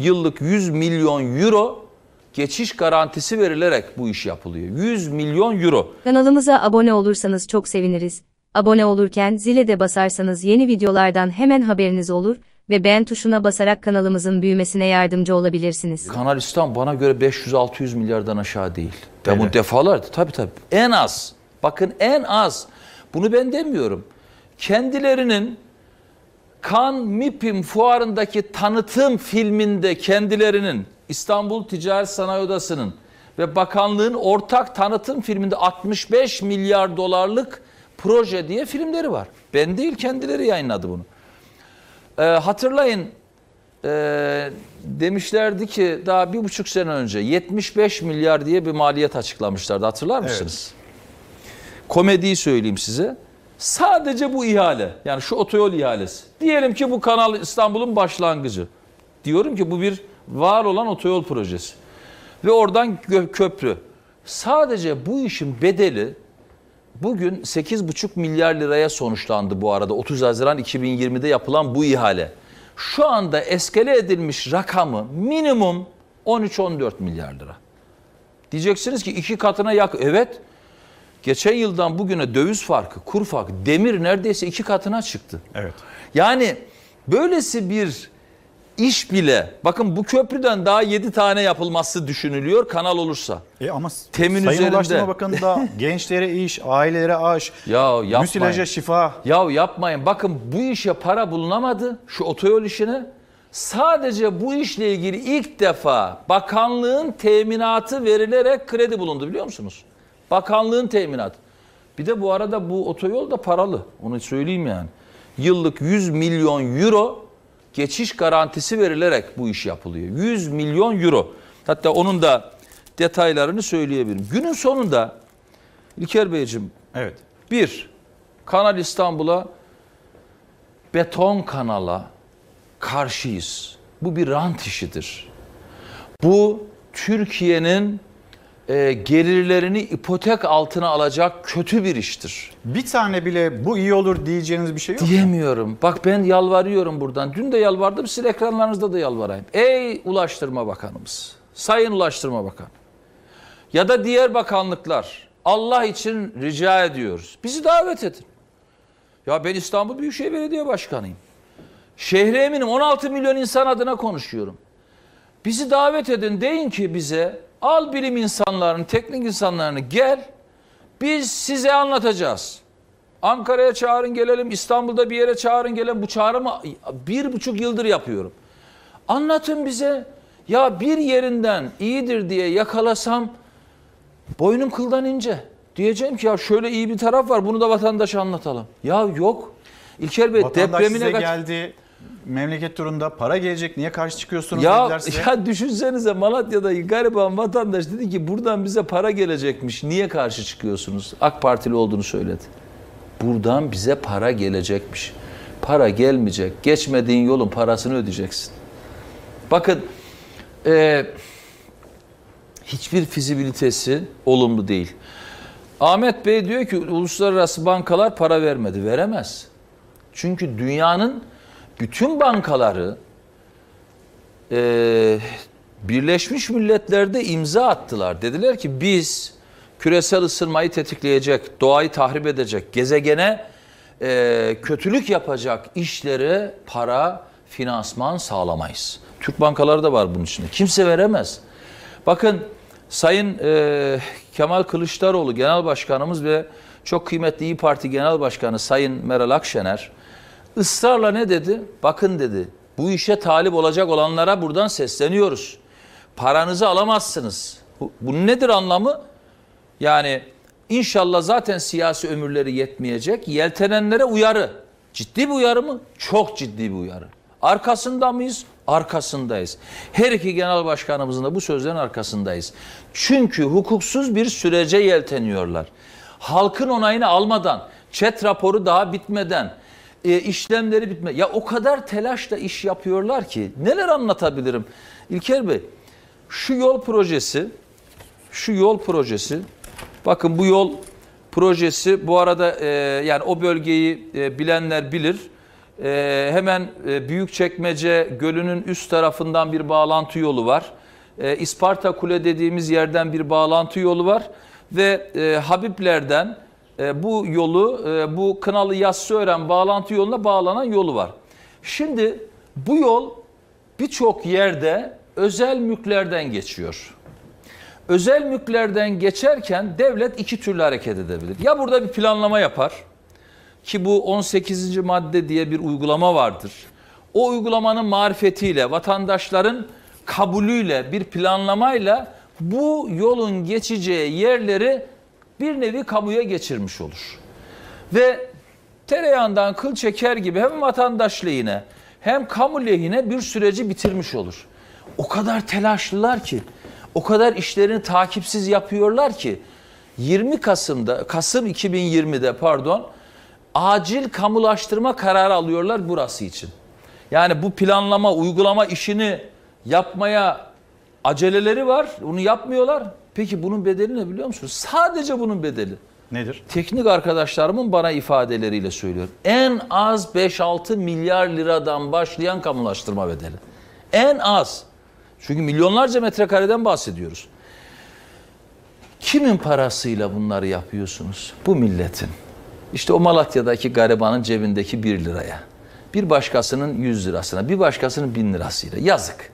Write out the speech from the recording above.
Yıllık 100 milyon euro geçiş garantisi verilerek bu iş yapılıyor. 100 milyon euro. Kanalımıza abone olursanız çok seviniriz. Abone olurken zile de basarsanız yeni videolardan hemen haberiniz olur ve beğen tuşuna basarak kanalımızın büyümesine yardımcı olabilirsiniz. Kanal İstanbul bana göre 500-600 milyardan aşağı değil. Ben bunu defalarca tabii en az. Bakın en az. Bunu ben demiyorum. Kendilerinin Cannes MIPIM fuarındaki tanıtım filminde kendilerinin İstanbul Ticaret Sanayi Odası'nın ve bakanlığın ortak tanıtım filminde 65 milyar dolarlık proje diye filmleri var. Ben değil, kendileri yayınladı bunu. Hatırlayın demişlerdi ki daha 1,5 sene önce 75 milyar diye bir maliyet açıklamışlardı. Hatırlar mısınız? Evet. Komediyi söyleyeyim size. Sadece bu ihale, yani şu otoyol ihalesi. Diyelim ki bu Kanal İstanbul'un başlangıcı. Diyorum ki bu bir var olan otoyol projesi. Ve oradan köprü. Sadece bu işin bedeli bugün 8,5 milyar liraya sonuçlandı bu arada. 30 Haziran 2020'de yapılan bu ihale. Şu anda eskale edilmiş rakamı minimum 13-14 milyar lira. Diyeceksiniz ki 2 katına yakın. Evet. Geçen yıldan bugüne döviz farkı, kur farkı, demir neredeyse 2 katına çıktı. Evet. Yani böylesi bir iş bile, bakın bu köprüden daha 7 tane yapılması düşünülüyor kanal olursa. Ama Temin Sayın üzerinde. Ulaştırma Bakanı'nda gençlere iş, ailelere aş, müsilaja şifa. Ya yapmayın, bakın bu işe para bulunamadı, şu otoyol işine. Sadece bu işle ilgili ilk defa bakanlığın teminatı verilerek kredi bulundu, biliyor musunuz? Bakanlığın teminatı. Bir de bu arada bu otoyol da paralı. Onu söyleyeyim yani. Yıllık 100 milyon euro geçiş garantisi verilerek bu iş yapılıyor. 100 milyon euro. Hatta onun da detaylarını söyleyebilirim. Günün sonunda İlker Beyciğim, evet. Bir, Kanal İstanbul'a, beton kanala karşıyız. Bu bir rant işidir. Bu Türkiye'nin gelirlerini ipotek altına alacak kötü bir iştir. Bir tane bile bu iyi olur diyeceğiniz bir şey yok mu? Diyemiyorum. Bak ben yalvarıyorum buradan. Dün de yalvardım, sizin ekranlarınızda da yalvarayım. Ey Ulaştırma Bakanımız, Sayın Ulaştırma Bakanı ya da diğer bakanlıklar, Allah için rica ediyoruz. Bizi davet edin. Ya ben İstanbul Büyükşehir Belediye Başkanıyım. Şehre eminim 16 milyon insan adına konuşuyorum. Bizi davet edin, deyin ki bize, al bilim insanlarını, teknik insanlarını gel, biz size anlatacağız. Ankara'ya çağırın gelelim, İstanbul'da bir yere çağırın gelelim. Bu çağrımı 1,5 yıldır yapıyorum. Anlatın bize. Ya bir yerinden iyidir diye yakalasam boynum kıldan ince. Diyeceğim ki ya şöyle iyi bir taraf var, bunu da vatandaşa anlatalım. Ya yok. İlker Bey, vatandaş depremine size geldi. Memleket turunda para gelecek, niye karşı çıkıyorsunuz ya düşünsenize, Malatya'da gariban vatandaş dedi ki buradan bize para gelecekmiş, niye karşı çıkıyorsunuz? AK Partili olduğunu söyledi. Buradan bize para gelecekmiş. Para gelmeyecek. Geçmediğin yolun parasını ödeyeceksin. Bakın hiçbir fizibilitesi olumlu değil. Ahmet Bey diyor ki uluslararası bankalar para vermedi. Veremez. Çünkü dünyanın bütün bankaları Birleşmiş Milletler'de imza attılar. Dediler ki biz küresel ısınmayı tetikleyecek, doğayı tahrip edecek, gezegene kötülük yapacak işlere para, finansman sağlamayız. Türk bankaları da var bunun içinde. Kimse veremez. Bakın Sayın Kemal Kılıçdaroğlu Genel Başkanımız ve çok kıymetli İYİ Parti Genel Başkanı Sayın Meral Akşener ısrarla ne dedi? Bakın dedi, bu işe talip olacak olanlara buradan sesleniyoruz. Paranızı alamazsınız. Bunun nedir anlamı? Yani inşallah zaten siyasi ömürleri yetmeyecek. Yeltenenlere uyarı. Ciddi bir uyarı mı? Çok ciddi bir uyarı. Arkasında mıyız? Arkasındayız. Her iki genel başkanımızın da bu sözlerin arkasındayız. Çünkü hukuksuz bir sürece yelteniyorlar. Halkın onayını almadan, ÇED raporu daha bitmeden, işlemleri bitmeden. Ya o kadar telaşla iş yapıyorlar ki neler anlatabilirim? İlker Bey, şu yol projesi, bakın bu yol projesi bu arada yani o bölgeyi bilenler bilir. Hemen Büyükçekmece Gölü'nün üst tarafından bir bağlantı yolu var. İsparta Kule dediğimiz yerden bir bağlantı yolu var. Ve Habibler'den bu yolu, bu Kınalı Yassıören bağlantı yoluna bağlanan yolu var. Şimdi bu yol birçok yerde özel mülklerden geçiyor. Özel mülklerden geçerken devlet iki türlü hareket edebilir. Ya burada bir planlama yapar ki bu 18. madde diye bir uygulama vardır. O uygulamanın marifetiyle, vatandaşların kabulüyle, bir planlamayla bu yolun geçeceği yerleri bir nevi kamuya geçirmiş olur. Ve tereyağından kıl çeker gibi hem vatandaş lehine hem kamu lehine bir süreci bitirmiş olur. O kadar telaşlılar ki, o kadar işlerini takipsiz yapıyorlar ki 20 Kasım 2020'de acil kamulaştırma kararı alıyorlar burası için. Yani bu planlama, uygulama işini yapmaya aceleleri var. Bunu yapmıyorlar. Peki bunun bedeli ne biliyor musunuz? Sadece bunun bedeli. Nedir? Teknik arkadaşlarımın bana ifadeleriyle söylüyorum. En az 5-6 milyar liradan başlayan kamulaştırma bedeli. En az. Çünkü milyonlarca metrekareden bahsediyoruz. Kimin parasıyla bunları yapıyorsunuz? Bu milletin. İşte o Malatya'daki garibanın cebindeki 1 liraya. Bir başkasının 100 lirasına, bir başkasının 1000 lirasıyla. Yazık.